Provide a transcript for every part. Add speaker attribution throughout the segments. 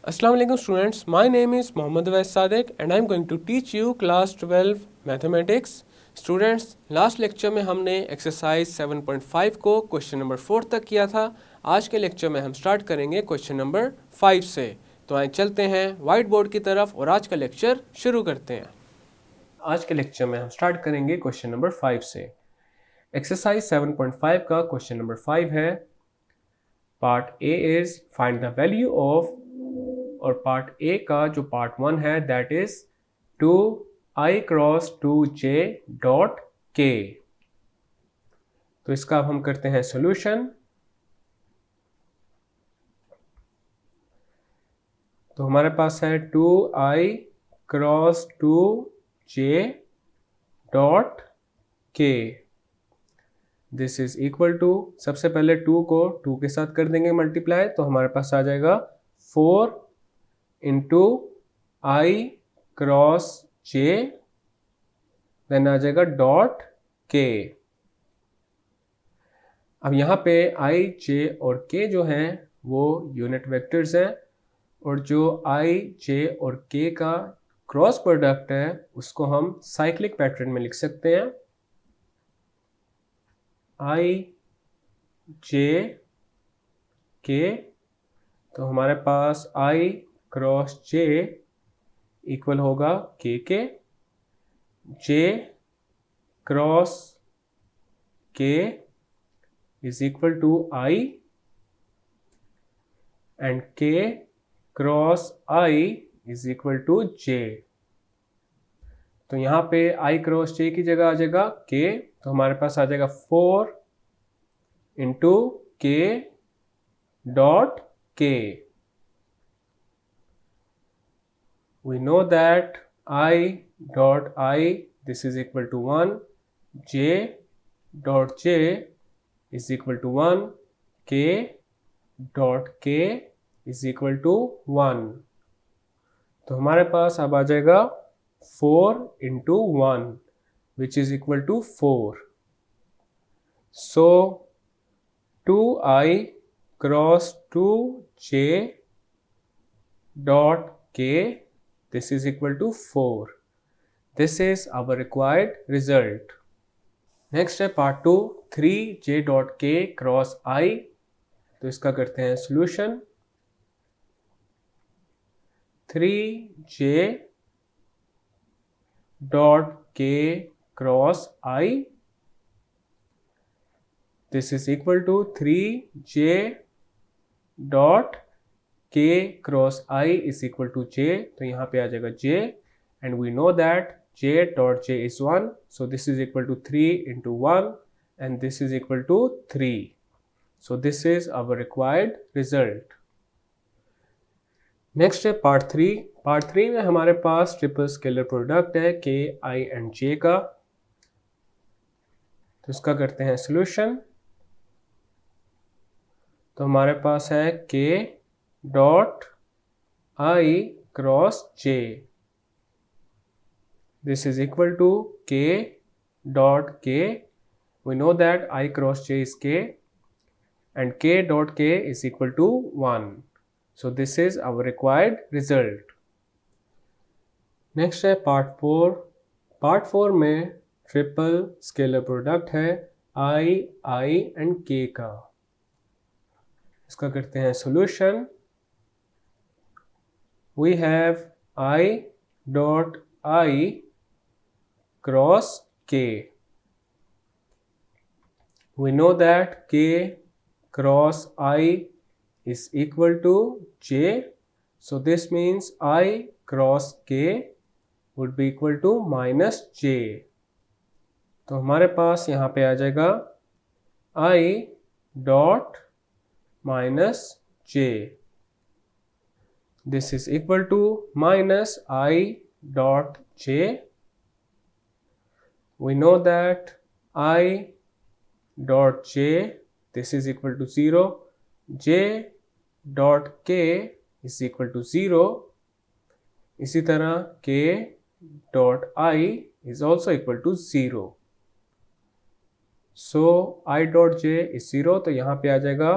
Speaker 1: Assalamu alaikum students, my name is Mohammad Awais Sadiq and I am going to teach you class 12 mathematics. Students, last lecture में हमने exercise 7.5 को question number 4 तक किया था। आज के लेक्चर में हम स्टार्ट करेंगे क्वेश्चन नंबर 5 से। तो आइए चलते हैं वाइट बोर्ड की तरफ और आज का लेक्चर शुरू करते हैं। आज के लेक्चर में हम स्टार्ट करेंगे क्वेश्चन नंबर 5 से। एक्सरसाइज 7.5 का क्वेश्चन नंबर 5 है। Part A is find the value of, और पार्ट ए का जो पार्ट 1 है that is 2i cross 2j dot के। तो इसका अब हम करते हैं सॉल्यूशन। तो हमारे पास है 2i क्रॉस 2j डॉट के। दिस इज इक्वल टू, सबसे पहले 2 को 2 के साथ कर देंगे मल्टीप्लाई, तो हमारे पास आ जाएगा 4 इंटू आई क्रॉस जे, देन आ जाएगा डॉट के। अब यहाँ पे आई जे और के जो हैं वो यूनिट वेक्टर्स हैं, और जो आई जे और के का क्रॉस प्रोडक्ट है उसको हम साइक्लिक पैटर्न में लिख सकते हैं। आई जे के, तो हमारे पास आई क्रॉस जे इक्वल होगा k, j cross k is equal to i, and k cross i is equal to j. तो यहाँ पे आई क्रॉस जे की जगह आ जाएगा के, तो हमारे पास आ जाएगा 4 इंटू के डॉट के। We know that I dot I, this is equal to 1, j dot j is equal to 1, k dot k is equal to 1। तो हमारे पास अब आ जाएगा 4 into 1 which is equal to 4। So 2i cross 2j dot k, this is equal to 4। This is our required result। Next है part 2, 3j dot k cross I। तो इसका करते हैं solution। 3j dot k cross I, this is equal to 3j dot k cross I is equal to j, तो यहाँ पे आ जाएगा j, and we know that j dot j is 1, so this is equal to 3 into 1 and this is equal to 3। So this is our required result। Next है part 3। part 3 में हमारे पास triple scalar product है k, i and j का। तो इसका करते हैं solution। तो हमारे पास है k dot I cross j, this is equal to k dot k, we know that I cross j is k and k dot k is equal to 1, so this is our required result। next है part 4। part 4 में triple scalar product है I and k का। इसका करते हैं solution। We have I dot I cross k। We know that k cross I is equal to j, so this means I cross k would be equal to minus j। तो हमारे पास यहाँ पे आ जाएगा I dot minus j, this is equal to minus I dot j। We know that I dot j, this is equal to 0, j dot k is equal to 0, इसी तरह k dot I is also equal to 0। So I dot j is 0, तो यहाँ पे आ जाएगा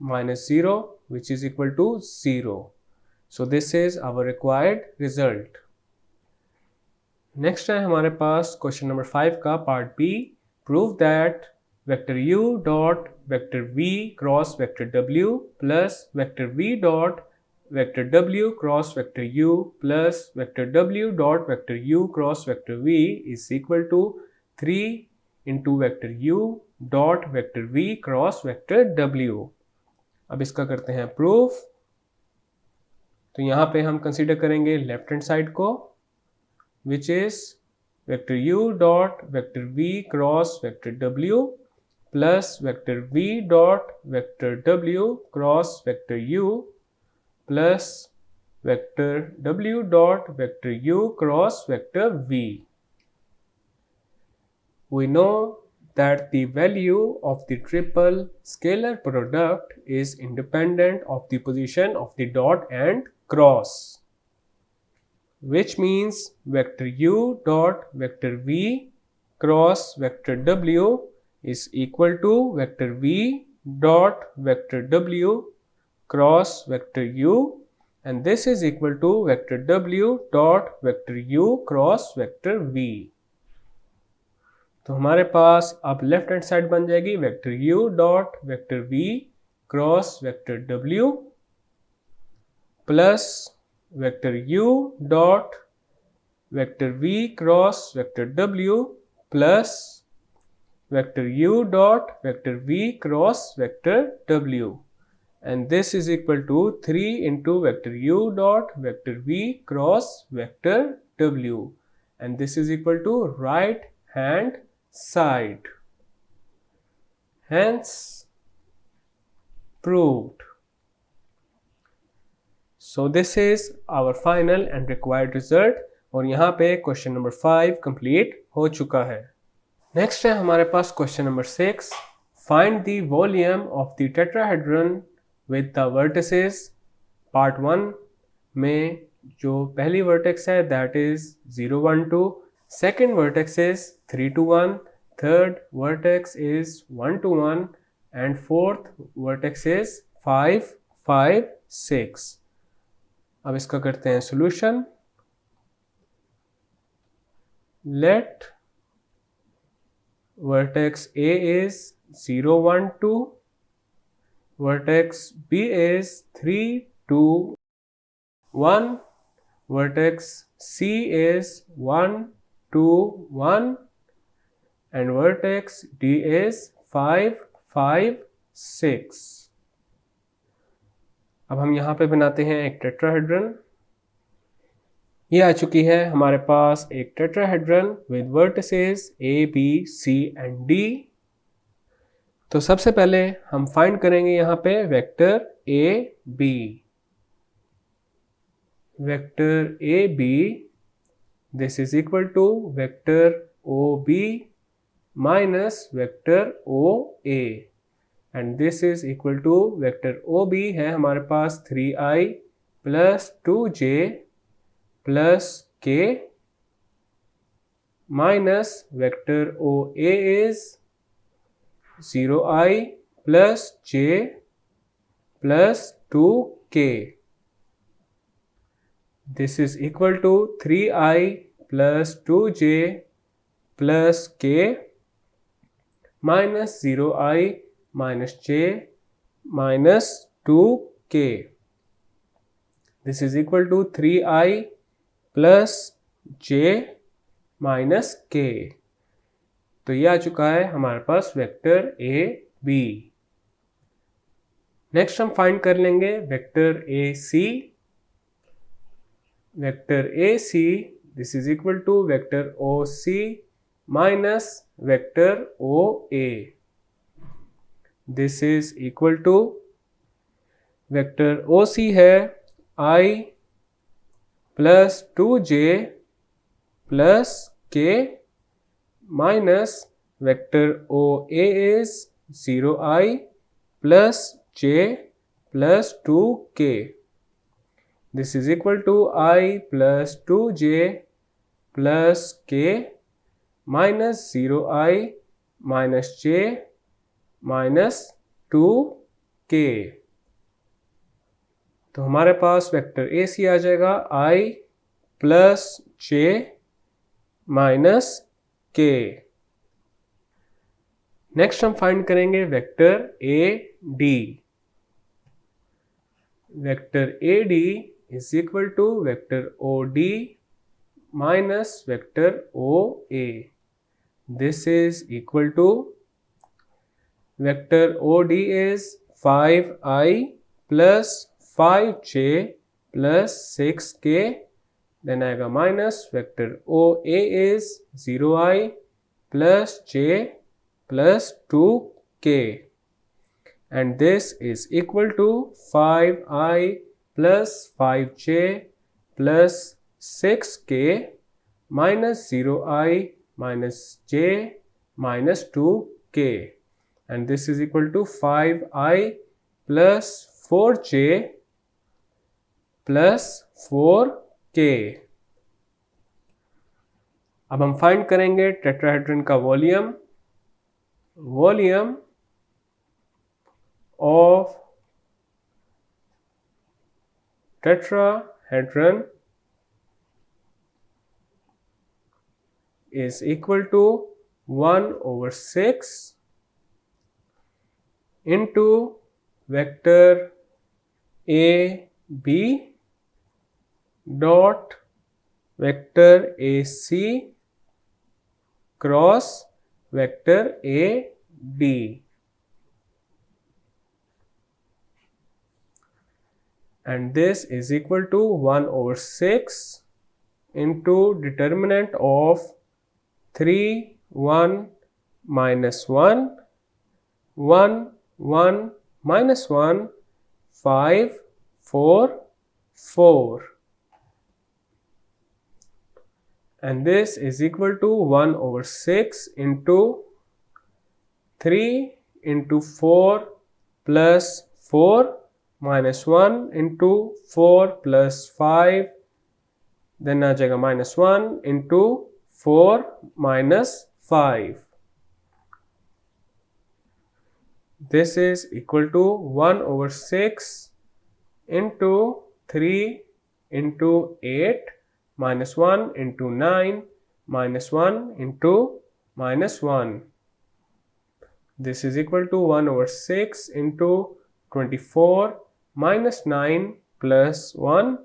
Speaker 1: -0 which is equal to 0। So this is our required result. Next है हमारे पास question number 5 का part b. Prove that vector u dot vector v cross vector w plus vector v dot vector w cross vector u plus vector w dot vector u cross vector v is equal to 3 into vector u dot vector v cross vector w। अब इसका करते हैं proof. तो यहाँ पे हम consider करेंगे left hand side को, which is vector u dot vector v cross vector w plus vector v dot vector w cross vector u plus vector w dot vector u cross vector v. We know that the value of the triple scalar product is independent of the position of the dot and cross, which means vector u dot vector v cross vector w is equal to vector v dot vector w cross vector u, and this is equal to vector w dot vector u cross vector v। तो हमारे पास अब left hand side बन जाएगी vector u dot vector v cross vector w plus vector u dot vector v cross vector w plus vector u dot vector v cross vector w, and this is equal to 3 into vector u dot vector v cross vector w, and this is equal to right hand side. Hence proved. So this is our final and required result, और यहाँ पे question number 5 complete हो चुका है। Next है हमारे पास question number 6। Find the volume of the tetrahedron with the vertices. Part 1 में जो पहली वर्टेक्स है that is 0 1 2, second vertex is 3 2 1, third vertex is 1 2 1 and fourth vertex is 5 5 6। अब इसका करते हैं solution. Let vertex A is 0 1 2, vertex B is 3 2 1, vertex C is 1 2 1 and vertex D is 5 5 6। अब हम यहाँ पे बनाते हैं एक टेट्राहेड्रन। ये आ चुकी है हमारे पास एक tetrahedron with vertices A B C and D। तो सबसे पहले हम फाइंड करेंगे यहाँ पे vector A B। Vector A B this is equal to vector O B minus vector O A, and this is equal to vector O B है हमारे पास 3i plus 2j plus k minus vector O A is 0i plus j plus 2k। This is equal to 3i plus 2j plus k minus 0i minus j minus 2k। This is equal to 3i plus j minus k। तो ये आ चुका है हमारे पास vector A B. Next हम find कर लेंगे vector A C. Vector A C this is equal to vector O C minus vector O A. This is equal to vector O C है i plus 2j plus k minus vector O A is 0i plus j plus 2k। This is equal to i plus 2j plus k minus 0i minus j minus 2k। तो हमारे पास vector A C आ जाएगा i plus j minus k. Next हम find करेंगे vector A D. Vector A D is equal to vector O D minus vector OA. This is equal to vector OD is 5i plus 5j plus 6k. Then आएगा minus vector OA is 0i plus j plus 2k. And this is equal to 5i plus 5j plus 6k minus 0i minus j minus 2k, and this is equal to 5i plus 4j plus 4k. अब हम find करेंगे tetrahedron का volume. Volume of tetrahedron is equal to 1/6 into vector A B dot vector AC cross vector A D. And this is equal to 1/6 into determinant of 3 1 minus 1 1 1 minus 1 5 4 4, and this is equal to 1/6 into 3 into 4 plus 4 minus 1 into 4 plus 5, then आ जाएगा minus 1 into 4 minus 5. This is equal to 1/6 into 3 into 8 minus 1 into 9 minus 1 into minus 1. This is equal to 1/6 into 24 minus 9 plus 1,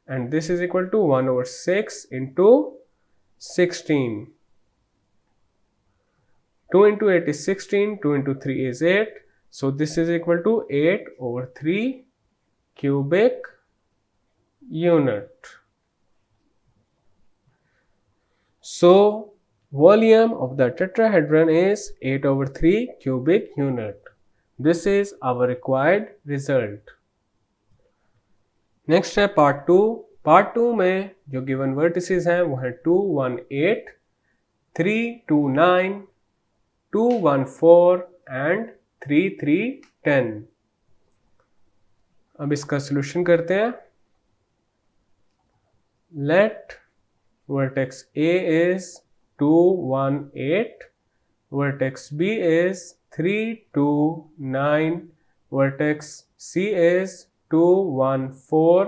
Speaker 1: and this is equal to 1/6 into 16. 2 into 8 is 16, 2 into 3 is 8, so this is equal to 8/3 cubic unit. So volume of the tetrahedron is 8/3 cubic unit. This is our required result. Next है part 2. Part 2 में जो given vertices हैं वो हैं 2 1 8, 3 2 9, 2 1 4 and 3 3 10. अब इसका solution करते हैं. Let vertex A is 2 1 8, vertex B is 3 2 9, vertex C is 2 1 4,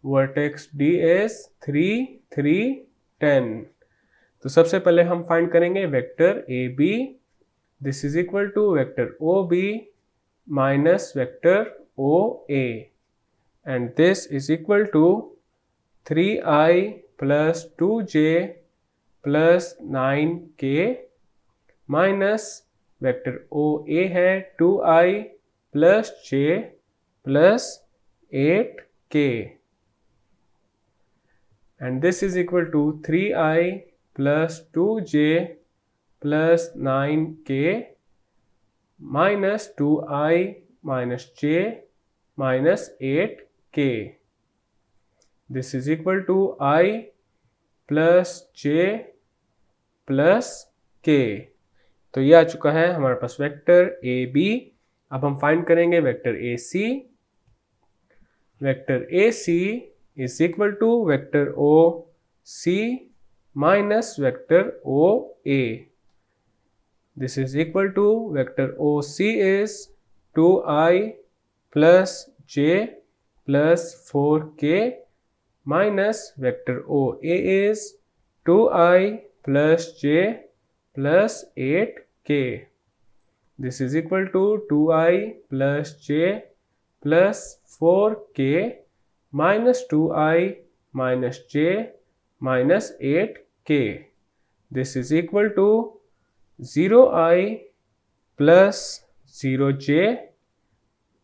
Speaker 1: vertex D is 3 3 10. तो सबसे पहले हम फाइंड करेंगे vector AB. This is equal to vector OB minus vector OA, and this is equal to 3i plus 2j plus 9k minus vector OA है 2i plus j plus 8k, and this is equal to 3i plus 2j plus 9k minus 2i minus j minus 8k. This is equal to I plus j plus k. तो ये आ चुका है हमारे पास vector AB. अब हम find करेंगे vector AC. Vector AC is equal to vector OC minus vector OA. This is equal to vector OC is 2i plus j plus 4k minus vector OA is 2i plus j plus 8k. This is equal to 2i plus j plus 4k minus 2i minus j minus 8k. This is equal to 0i plus 0j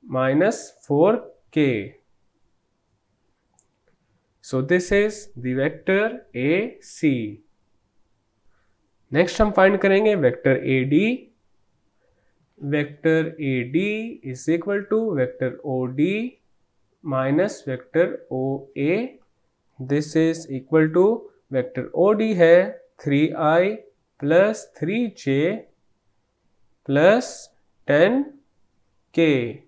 Speaker 1: minus 4k. So this is the vector AC. Next हम find करेंगे vector AD. Vector AD is equal to vector OD minus vector OA. This is equal to vector OD है 3i plus 3j plus 10k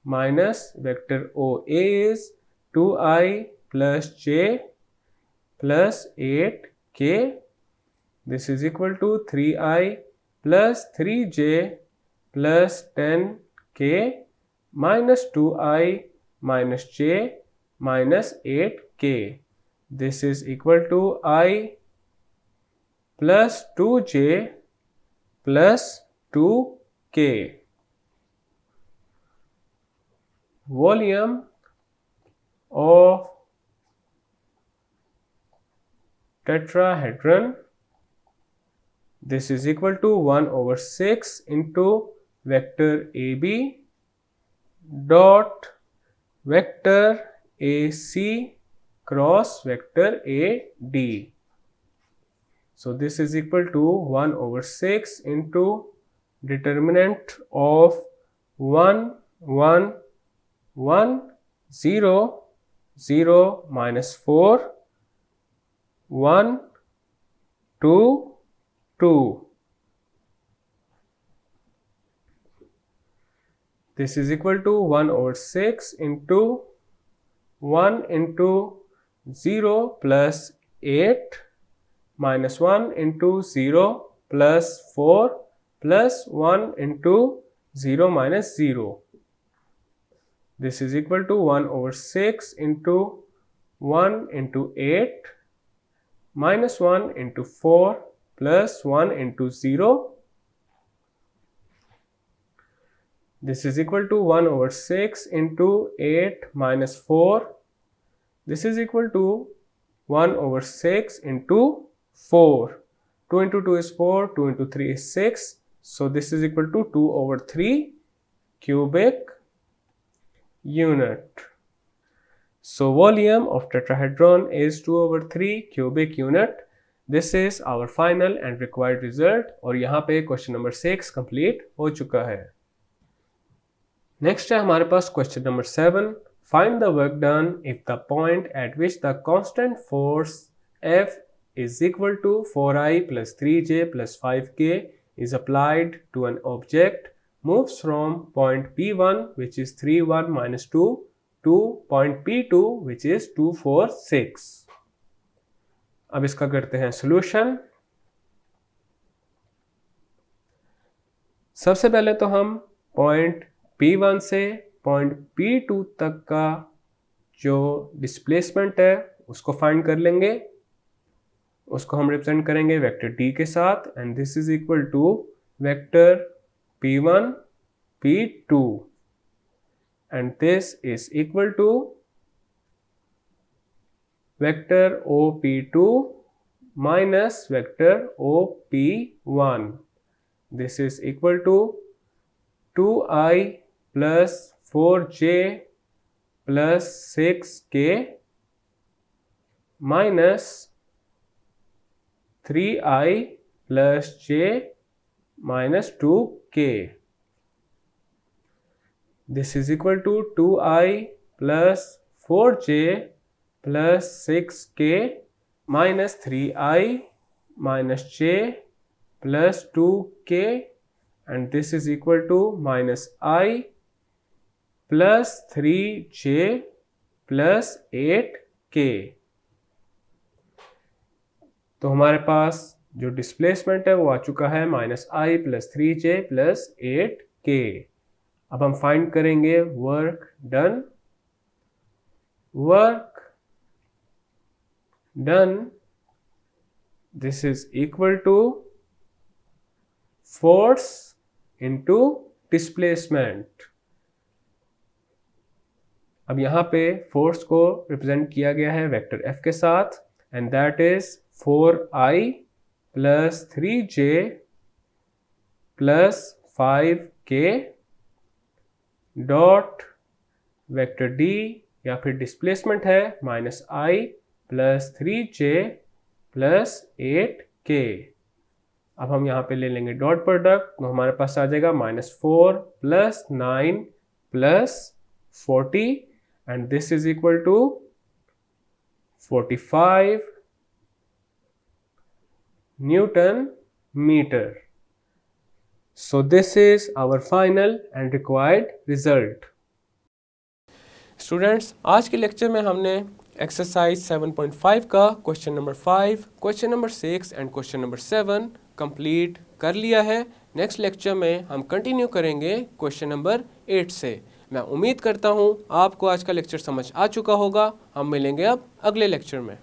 Speaker 1: minus vector OA is 2i plus j plus 8k. This is equal to 3i plus 3j plus 10k minus 2i minus j minus 8k. This is equal to I plus 2j plus 2k. Volume of tetrahedron. This is equal to 1 over 6 into vector AB dot vector AC cross vector AD. So this is equal to 1 over 6 into determinant of 1, 1, 1, 0, 0, minus 4, 1, 2, 2. This is equal to 1 over 6 into 1 into 0 plus 8 minus 1 into 0 plus 4 plus 1 into 0 minus 0. This is equal to 1 over 6 into 1 into 8 minus 1 into 4 plus 1 into 0. This is equal to 1 over 6 into 8 minus 4. This is equal to 1 over 6 into 4. 2 into 2 is 4, 2 into 3 is 6. So this is equal to 2 over 3 cubic unit. So volume of tetrahedron is 2 over 3 cubic unit. This is our final and required result. और यहाँ पे question number 6 complete हो चुका है. Next है हमारे पास question number 7. Find the work done if the point at which the constant force F is equal to 4i plus 3j plus 5k is applied to an object moves from point P1 which is 3, 1, minus 2 to point P2 which is 2, 4, 6. अब इसका करते हैं solution. सबसे पहले तो हम point P1 से point P2 तक का जो डिस्प्लेसमेंट है उसको फाइंड कर लेंगे. उसको हम रिप्रेजेंट करेंगे वेक्टर D के साथ and this is equal to vector P1 P2 and this is equal to vector OP2 minus vector OP1. This is equal to 2i plus 4j plus 6k minus 3i plus j minus 2k. This is equal to 2i plus 4j plus 6k minus 3i minus j plus 2k and this is equal to minus I plus 3j plus 8k. तो हमारे पास जो displacement है वो आ चुका है minus आई plus 3j plus 8k. अब हम find करेंगे work done. Work done this is equal to force into displacement. अब यहाँ पे फोर्स को रिप्रेजेंट किया गया है वेक्टर F के साथ and that is 4I plus 3J plus 5K dot vector D या फिर डिस्प्लेसमेंट है -I plus 3J plus 8K। अब हम यहाँ पे ले लेंगे डॉट प्रोडक्ट, तो हमारे पास आ जाएगा -4 plus 9 plus 40 and this is equal to 45 newton metre. So this is our final and required result. Students, आज के लेक्चर में हमने एक्सरसाइज 7.5 का question number 5, question number 6 and question number 7 complete कर लिया है। नेक्स्ट लेक्चर में हम कंटिन्यू करेंगे क्वेश्चन नंबर 8 से। मैं उम्मीद करता हूँ आपको आज का लेक्चर समझ आ चुका होगा। हम मिलेंगे अब अगले लेक्चर में।